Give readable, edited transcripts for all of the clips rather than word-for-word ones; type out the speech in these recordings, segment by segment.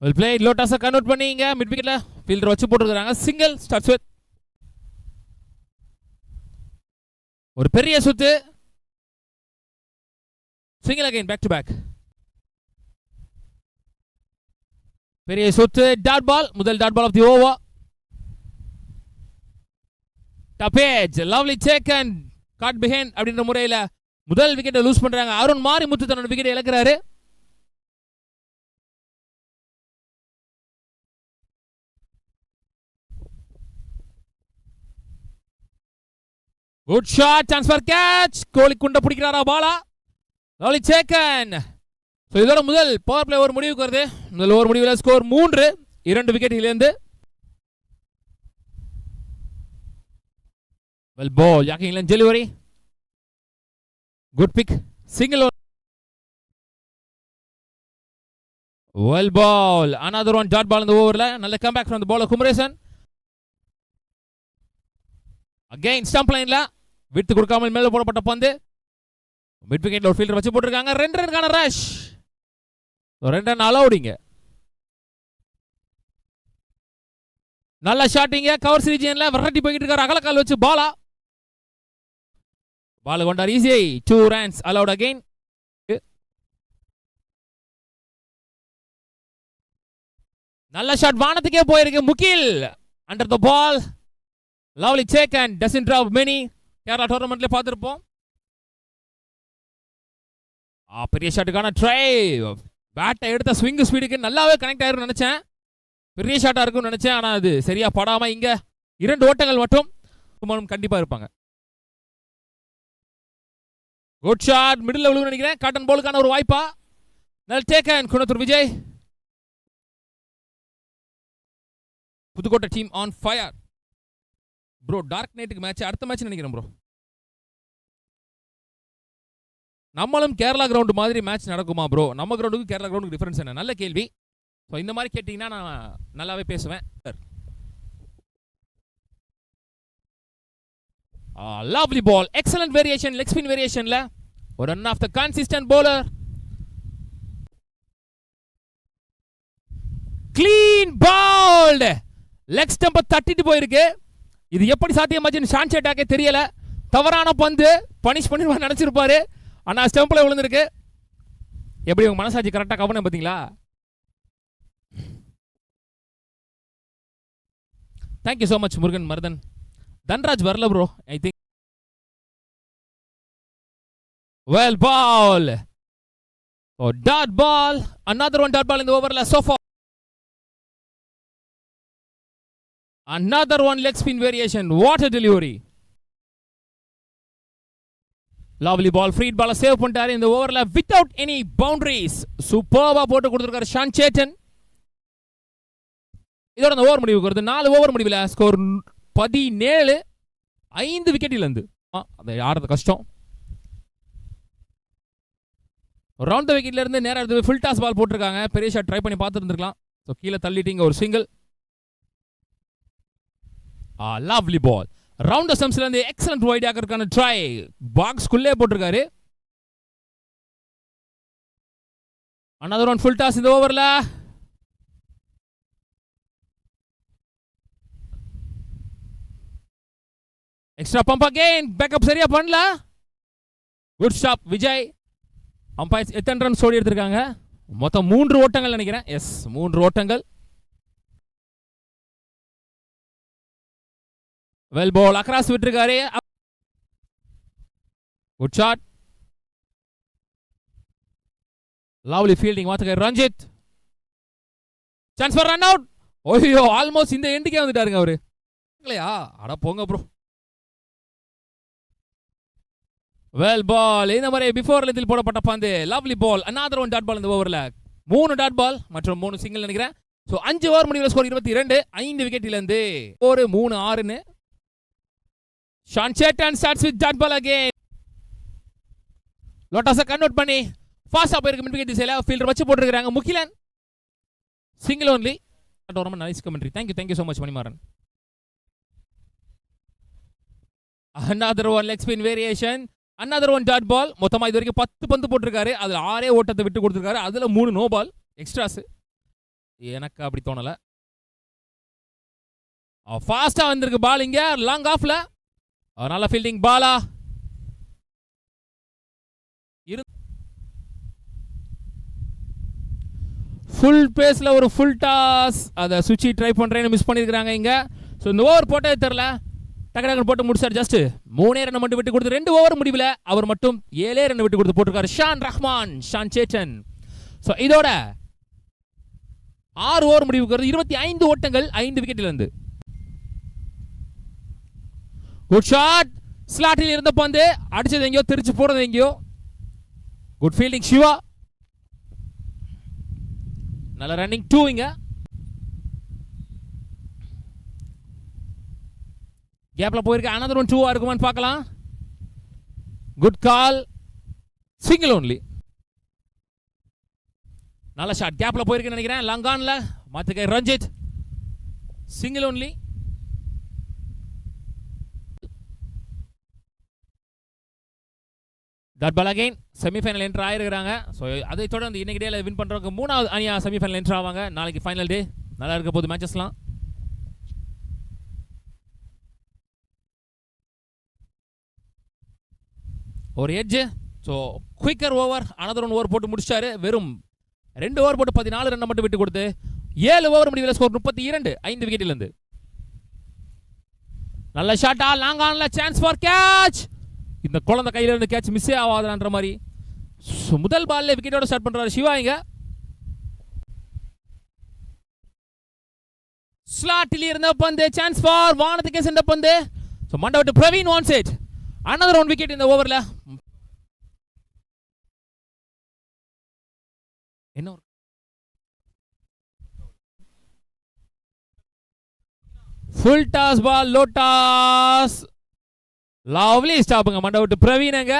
Well played. Lotus convert பண்ணிங்க mid விக்கெட்ல fielder வச்சு போட்டுருக்காங்க. சிங்கிள் ஸ்டார்ட்ஸ் வித் ஒரு பெரிய சுத்து. Single again back to back. பெரிய சுத்து டாட் பால். முதல் dot ball of the over. டபேஜ் lovely check and caught behind அப்படின்ற முறையில் முதல் விக்கெட்டை லூஸ் பண்றாங்க. அருண் மாரிமுத்து தன்னோட விக்கெட்டை இழக்கிறாரு. Good shot, chance for catch. கோலி குண்ட பிடிக்கிறாரா பாலா. லவ்லி சேக்கன். ஸோ இதோட முதல் பவர் பிளே ஓவர் முடிவுக்கு வருது. முதல் ஓவர் முடிவில் ஸ்கோர் 3, 2 விக்கெட்டிலிருந்து. வெல் பால், யாக்கிங் இங்கிலாந்து delivery. Good pick, single. Well ball, another one dot ball இந்த ஓவர்ல. நல்ல comeback from the bowler Kumaresan. Again stump லைன்ல விட்டு கொடுக்காமல் மேல போடப்பட்ட பந்து. மிட் விக்கெட்ல ஒரு ஃபீல்டர் வச்சு போட்டுருக்காங்க. 2 ரன்கான ரஷ். 2 ரன் அலௌடிங்க. நல்ல ஷாட்டிங்க. கவர் ரீஜியன்ல விரட்டி போயிட்டு இருக்காரு. அகலக்கால் வச்சு பாலா. பால் கொண்டார் ஈஸி. 2 runs allowed again. நல்ல ஷாட் வானத்துக்கே போயிருக்கு. Mugil under the ball. Lovely shake and doesn't drop many. Kerala டோர்னமெண்ட்ல பார்த்திருப்போம். பெரிய ஷாட்டுக்கான ட்ரை. பேட்டை எடுத்த ஸ்விங் ஸ்பீடுக்கு நல்லாவே கனெக்ட் ஆயிரும் நினைச்சேன். பெரிய ஷாட்டா இருக்கும்னு நினைச்சேன். ஆனா அது சரியா படாம இங்க 2 ஓட்டங்கள் மட்டும் கண்டிப்பா இருப்பாங்க. குட் ஷாட், மிடில் விழுவு நினைக்கிறேன். காட்டன் பாலுக்கான ஒரு வாய்ப்பா. நல் டேக்கன் குணத்தூர் Vijay. Pudukkottai team on fire. Bro dark நைட்டுக்கு மேட்ச் அடுத்த மேட்ச் நினைக்கிறேன் ப்ரோ. நம்மளும் கேரளா கிரவுண்ட் மாதிரி மேட்ச் நடக்குமா ப்ரோ? நம்ம கிரவுண்டுக்கு கேரளா கிரவுண்டுக்கு டிஃபரன்ஸ் என்ன? நல்ல கேள்வி. ஸோ இந்த மாதிரி கேட்டிங்கன்னா நான் நல்லாவே பேசுவேன். Lovely ball, excellent variation, leg spin வேரியேஷன்ல ஒரு one of the consistent bowler. Clean ball. Leg ஸ்டம்ப தட்டிட்டு போயிருக்கு. இது எப்படி சாத்தியமாச்சுன்னு ஷான் சேட்டாக்கே தெரியல. தவறான பந்து, பனிஷ் பண்ணிடுவான்னு நினைச்சிருப்பாரு. ஆனா ஸ்டம்பில் விழுந்திருக்கு. எப்படி உங்க மனசாட்சி கரெக்டா கவனம் பார்த்தீங்களா? Thank you so much Murugan Maruthan. Dhanraj வரல bro I think. Well ball, dot ball, another one dot ball in the overல. so far another one leg spin variation. what a delivery. lovely ball, free ball save பண்ணிட்டாரு இந்த ஓவர்ல without any boundaries. சூப்பர்வா போட்டு கொடுத்திருக்காரு Shawn Satan. இதோட அந்த over முடிவுக்கு வருது. 4 ஓவர் முடிவில் ஸ்கோர் 17, 5 விக்கெட்டில் இருந்து. அதை ஆடுறது கஷ்டம். ரவுண்ட் விக்கெட்ல இருந்து நேரா எடுத்து ஃபுல் டாஸ் பால் போட்டிருக்காங்க. பெரிய ஷாட் ட்ரை பண்ணி பார்த்துருந்துருக்கலாம். ஸோ கீழே தள்ளிட்டீங்க ஒரு சிங்கிள். Lovely ball. ரவுண்ட் ஸ்டம்ப்ஸ்ல இருந்து எக்ஸலன்ட் வைட் ஆக்கறதுக்கான ட்ரை. பாக்ஸ்குள்ளே போட்டிருக்காரு. another one full toss இந்த ஓவர்ல. Extra pump again. பேக்கப் சரியா பண்ணல. Good stop Vijay. அம்பையர்ஸ் எத்தனை ரன்ஸ் ஓடி எடுத்திருக்காங்க? மொத்தம் 3 ஓட்டங்கள் நினைக்கிறேன். எஸ் 3 ஓட்டங்கள். வெல் பால், அக்ராஸ் விட்டுருக்காரு. Good shot. லவ்லி ஃபீல்டிங் வாத்துக்கார் Ranjith. Chance for run out. ஓய்யோ ஆல்மோஸ்ட் இந்த எண்டுக்கே வந்துட்டாருங்க அவரு. இல்லையா? அட போங்க ப்ரோ. வெல் பால், இந்த மாதிரி பிஃபோர் லெத்தில் போடப்பட்ட பந்து. Lovely ball, another one dot ball இந்த ஓவர்ல. 3 டாட் பால் மற்றும் 3 சிங்கிள் நினைக்கிறேன். ஸோ 5 ஓவர் முடிவில் ஸ்கோர் 22, 5 விக்கெட்டில் இருந்து ஒரு 3-6. ஷான் சேட்டன் starts with dot ball again. லோட்டஸை கன்வெர்ட் பண்ணி ஃபாஸ்டா போயிருக்கு மிட் விக்கெட் திசையில. ஃபீல்டர் வச்சு போட்டுருக்காங்க. Mugilan single only. ரொம்ப nice commentary. Thank you so much Manimaran. another one leg spin variation, another one dot ball. மொத்தமா இது வரைக்கும் 10 பந்து போட்டிருக்காரு. அதுல 6 ஓட்டத்தை விட்டு கொடுத்திருக்காரு. அதுல 3 நோ பால் எக்ஸ்ட்ராஸ். எனக்கு அப்படி தோணல. ஃபாஸ்டா வந்திருக்கு பால் இங்க லாங் ஆஃப்ல. நல்ல ஃபீல்டிங் பாலா ஃபுல் பேஸ்ல ஒரு ஃபுல் டாஸ். அதை சுவிட்சி ட்ரை பண்றேன்னு மிஸ் பண்ணிருக்காங்க இங்க. ஸோ இந்த ஓவர் போட்டே தெரியல, டக்கு டக்கு போட்டு முடிச்சார். ஜஸ்ட் 3 ரன் மட்டும் விட்டு கொடுத்து 2 ஓவர் முடிவில் அவர் மட்டும் 7 ரன் விட்டு கொடுத்து போட்டிருக்காரு ஷான் ரஹ்மான், ஷான் சேட்டன். ஸோ இதோட 6 ஓவர் முடிவுக்கு வருது. 25 ஓட்டங்கள் 5 விக்கெட்டில் இருந்து. Good shot. ஸ்லாட்டில் இருந்த பந்து அடிச்சது எங்கேயோ, திருச்சி போறது எங்கேயோ. Good fielding Siva. நல்ல ரன்னிங் 2 இங்க. கேப்ல போயிருக்கு. அனதர் ஒன் 2 இருக்குமான்னு பார்க்கலாம். Good call. Single only. நல்ல ஷாட். கேப்ல போயிருக்கு நினைக்கிறேன். லங்கான்ல மாத்துக்கை Ranjith. Single only. That ball again semifinal entry ஆயிருக்கிறாங்க. ஸோ அதை தொடர்ந்து இன்னைக்கு டேல வின் பண்றவங்க 3வது அணியா செமிஃபைனல் என்ட்ரு ஆவாங்க. நாளைக்கு ஃபைனல் டே. நல்லா இருக்க போது மேட்சஸ்லாம். ஒரு edge. So quicker over. Another one over போட்டு முடிச்சாரு. வெறும் 2 ஓவர் போட்டு 14 ரன் மட்டும் விட்டு கொடுத்து 7 ஓவர் முடிவில் ஸ்கோர் 32 5 விக்கெட்டில் இருந்து. நல்ல ஷாட்டா லாங் ஆன்ல சான்ஸ் ஃபார் கேட்ச். இந்த குழந்தை கையில இருந்து கேட்ச் மிஸ்ஸே ஆகாதுன்ற மாதிரி முதல் பால்ல விக்கெட்டோட ஸ்டார்ட் பண்றாரு சிவா இங்க. ஸ்லாட்டில் இருந்த பந்து சான்ஸ் ஃபார் வானத்துக்கே சென்ற பந்து. ஸோ மண்டவட்டு பிரவீன் வான்ஸ் இட். அனதர் ஒன் விக்கெட் இந்த ஓவர்ல. என்ன full toss ball, low toss. Lovely ஸ்டாப்புங்க மண்டவட்டு பிரவீனங்க.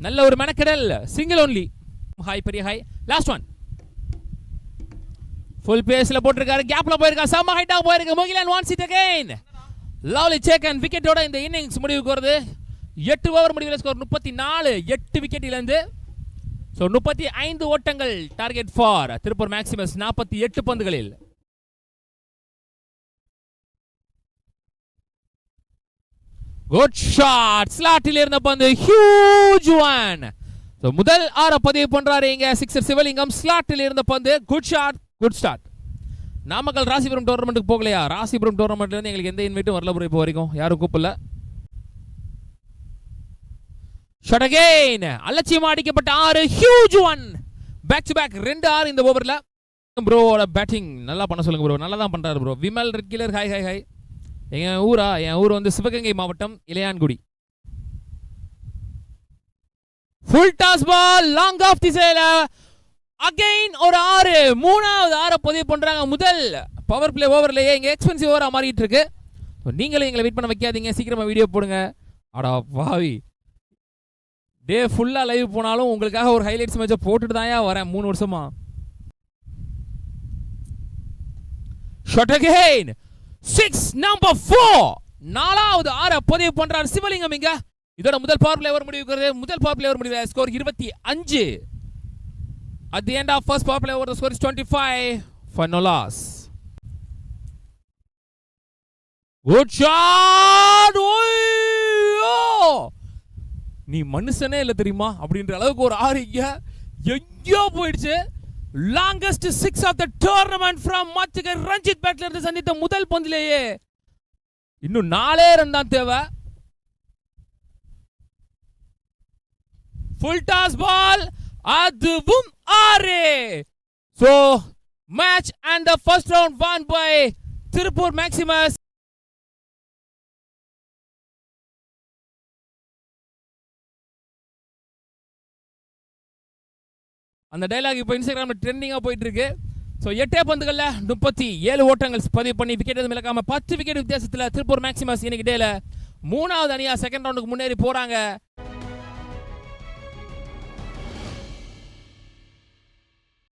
நல்ல ஒரு மெனக்கடல். Single only. ஹாய் பெரிய ஹாய். Last one. ஃபுல் பேஸ்ல போட்டிருக்காரு. கேப்ல போயிருக்கா. செம்ம ஹைட்டா போயிருக்கு. முகிலன் வான்ஸ் இட் அகைன். லவ்லி சேக் அண்ட் விக்கெட்டோட இந்த இன்னிங்ஸ் முடிவுக்கு வருது. 8 ஓவர் முடிவில் ஸ்கோர் 34 8 விக்கெட்டில் இருந்து. ஸோ 35 ஓட்டங்கள் டார்கெட் ஃபார் திருப்பூர் மேக்ஸிமஸ் 48 பந்துகளில். Good shot. ஸ்லாட்டில் இருந்த பந்து ஹியூஜ் ஒன். ஸோ முதல் 6 பதிவு பண்றாரு இங்க சிக்ஸர் சிவலிங்கம். ஸ்லாட்டில் இருந்த பந்து. Good shot. Good start. Namakkal Rasipuram டோர்னமெண்ட்டுக்கு போகலையா? ராசிபுரம் டோர்னமெண்ட்ல இருந்து எங்களுக்கு எந்த இன்வைட்டும் வரல ப்ரோ. இப்போ வரைக்கும் யாரும் கூப்பிடல. Shot again. அலட்சியமா அடிக்கப்பட்ட 6 huge one. Back to back 2 6 இந்த ஓவர்ல. ப்ரோவோட பேட்டிங் நல்லா பண்ண சொல்லுங்க ப்ரோ. நல்லா தான் பண்றாரு bro. Vimal red killer hi hi hi. என் ஊர் வந்து சிவகங்கை மாவட்டம் Ilayangudi. Full toss ball long off திசையில அகைன் ஒரு 6. 3வது 6 பதிவு பண்றாங்க. முதல் பவர் பிளே ஓவர்லயே இங்க எக்ஸ்பென்சிவ் ஓவரா மாறிட்டு இருக்கு. நீங்களும் எங்களை வெயிட் பண்ண வைக்காதீங்க, சீக்கிரமா வீடியோ போடுங்க. அடா பாவி, டே ஃபுல்லா லைவ் போனாலும் உங்களுக்காக ஒரு ஹைலைட்ஸ் மேட்சை போட்டுட்டு தான் வரேன் 3 வருஷமா. Shot again 6 number 4. 4வது 6 பதிவு பண்றார் சிவலிங்கம் இங்க. இதோட முதல் பவர் பிளே ஓவர் முடிவுக்கு. முதல் பவர் பிளே ஓவர் முடிவு score 25. At the end of first power play over, the score is 25 for no loss. Good shot. நீ மனுஷனே இல்ல தெரியுமா அப்படின்ற அளவுக்கு ஒரு 6 இங்க எங்கயோ போயிடுச்சு. Longest 6 of the tournament from மாத்துகை ரஞ்சித் பேட்ல இருந்து சந்தித்த முதல் பந்திலேயே இன்னும் 4 ரன் தான் தேவை. Full toss ball. அதுவும் 6. So match and the first round won by Tirupur Maximus. அந்த டயலாக் இப்போ இன்ஸ்டாகிராம்ல ட்ரெண்டிங்கா போயிட்டு இருக்கு. ஸோ 8 பந்துகள்ல 37 ஓட்டங்கள் பதிவு பண்ணி விக்கெட் எதுவும் இழக்காம 10 விக்கெட் வித்தியாசத்தில் திருப்பூர் மேக்ஸிமஸ் இன்னைக்கு டேல 3வது அணியா செகண்ட் ரவுண்டுக்கு முன்னேறி போறாங்க.